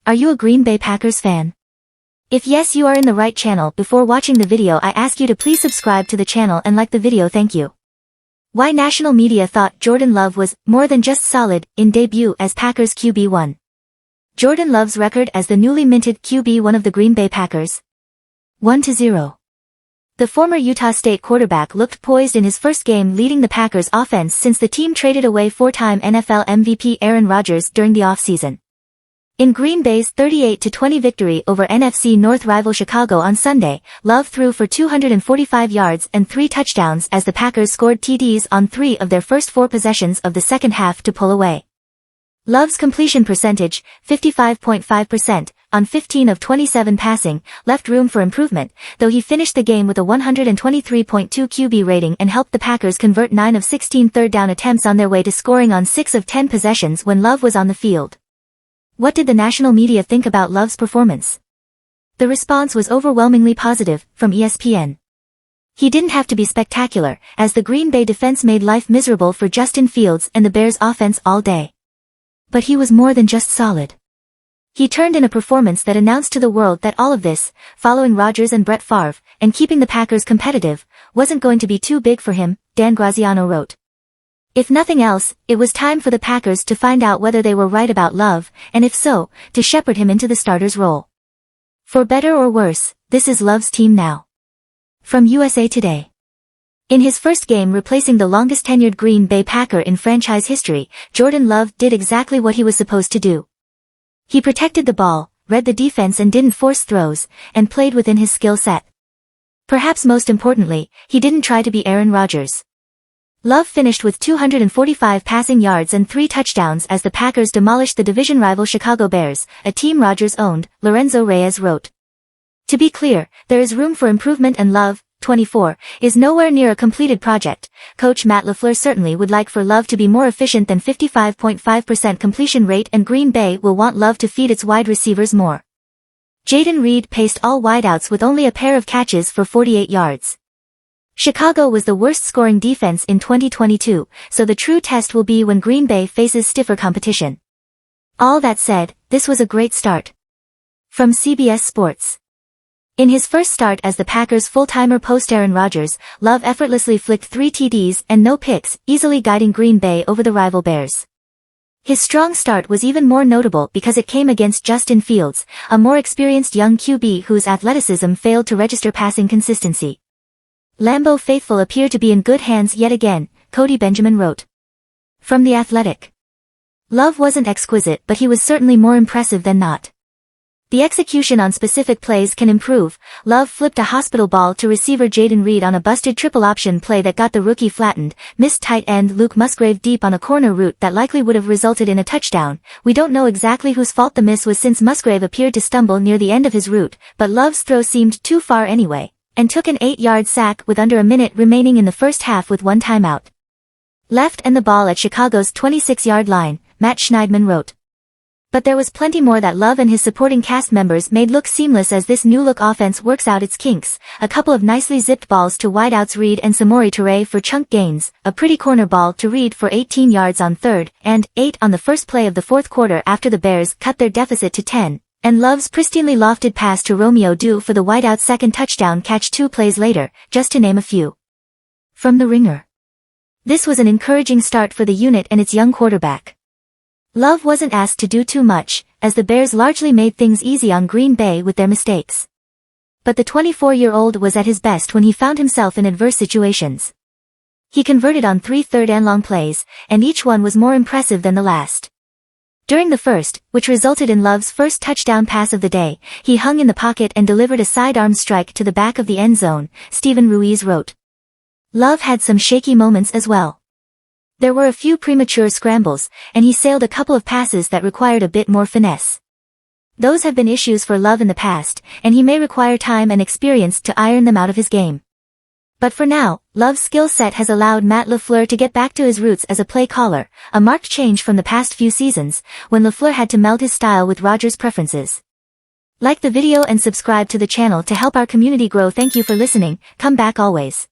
Are you a Green Bay Packers fan? If yes, you are in the right channel. Before watching the video, I ask you to please subscribe to the channel and like the video. Thank you. Why national media thought Jordan Love was more than just solid in debut as Packers QB1. Jordan Love's record as the newly minted QB1 of the Green Bay Packers. 1-0. The former Utah State quarterback looked poised in his first game leading the Packers offense since the team traded away four-time NFL MVP Aaron Rodgers during the offseason. In Green Bay's 38-20 victory over NFC North rival Chicago on Sunday, Love threw for 245 yards and 3 touchdowns as the Packers scored TDs on 3 of their first 4 possessions of the second half to pull away. Love's completion percentage, 55.5%, on 15 of 27 passing, left room for improvement, though he finished the game with a 123.2 QB rating and helped the Packers convert 9 of 16 third-down attempts on their way to scoring on 6 of 10 possessions when Love was on the field. What did the national media think about Love's performance? The response was overwhelmingly positive, from ESPN. He didn't have to be spectacular, as the Green Bay defense made life miserable for Justin Fields and the Bears offense all day. But he was more than just solid. He turned in a performance that announced to the world that all of this, following Rodgers and Brett Favre, and keeping the Packers competitive, wasn't going to be too big for him, Dan Graziano wrote. If nothing else, it was time for the Packers to find out whether they were right about Love, and if so, to shepherd him into the starter's role. For better or worse, this is Love's team now. From USA Today. In his first game replacing the longest-tenured Green Bay Packer in franchise history, Jordan Love did exactly what he was supposed to do. He protected the ball, read the defense and didn't force throws, and played within his skill set. Perhaps most importantly, he didn't try to be Aaron Rodgers. Love finished with 245 passing yards and 3 touchdowns as the Packers demolished the division rival Chicago Bears, a team Rodgers owned, Lorenzo Reyes wrote. To be clear, there is room for improvement and Love, 24, is nowhere near a completed project. Coach Matt LaFleur certainly would like for Love to be more efficient than 55.5% completion rate, and Green Bay will want Love to feed its wide receivers more. Jayden Reed paced all wideouts with only a pair of catches for 48 yards. Chicago was the worst scoring defense in 2022, so the true test will be when Green Bay faces stiffer competition. All that said, this was a great start. From CBS Sports. In his first start as the Packers full-timer post-Aaron Rodgers, Love effortlessly flicked 3 TDs and no picks, easily guiding Green Bay over the rival Bears. His strong start was even more notable because it came against Justin Fields, a more experienced young QB whose athleticism failed to register passing consistency. Lambeau faithful appear to be in good hands yet again, Cody Benjamin wrote. From The Athletic. Love wasn't exquisite, but he was certainly more impressive than not. The execution on specific plays can improve. Love flipped a hospital ball to receiver Jayden Reed on a busted triple option play that got the rookie flattened, missed tight end Luke Musgrave deep on a corner route that likely would have resulted in a touchdown. We don't know exactly whose fault the miss was since Musgrave appeared to stumble near the end of his route, but Love's throw seemed too far anyway, and took an 8-yard sack with under a minute remaining in the first half with 1 timeout. Left and the ball at Chicago's 26-yard line, Matt Schneidman wrote. But there was plenty more that Love and his supporting cast members made look seamless as this new-look offense works out its kinks. A couple of nicely zipped balls to wideouts Reed and Samori Toure for chunk gains, a pretty corner ball to Reed for 18 yards on 3rd, and 8 on the first play of the 4th quarter after the Bears cut their deficit to 10. And Love's pristinely lofted pass to Romeo Dew for the wideout's second touchdown catch 2 plays later, just to name a few. From The Ringer. This was an encouraging start for the unit and its young quarterback. Love wasn't asked to do too much, as the Bears largely made things easy on Green Bay with their mistakes. But the 24-year-old was at his best when he found himself in adverse situations. He converted on 3 third-and-long plays, and each one was more impressive than the last. During the first, which resulted in Love's first touchdown pass of the day, he hung in the pocket and delivered a sidearm strike to the back of the end zone, Stephen Ruiz wrote. Love had some shaky moments as well. There were a few premature scrambles, and he sailed a couple of passes that required a bit more finesse. Those have been issues for Love in the past, and he may require time and experience to iron them out of his game. But for now, Love's skill set has allowed Matt LaFleur to get back to his roots as a play caller, a marked change from the past few seasons, when LaFleur had to meld his style with Rodgers' preferences. Like the video and subscribe to the channel to help our community grow. Thank you for listening. Come back always.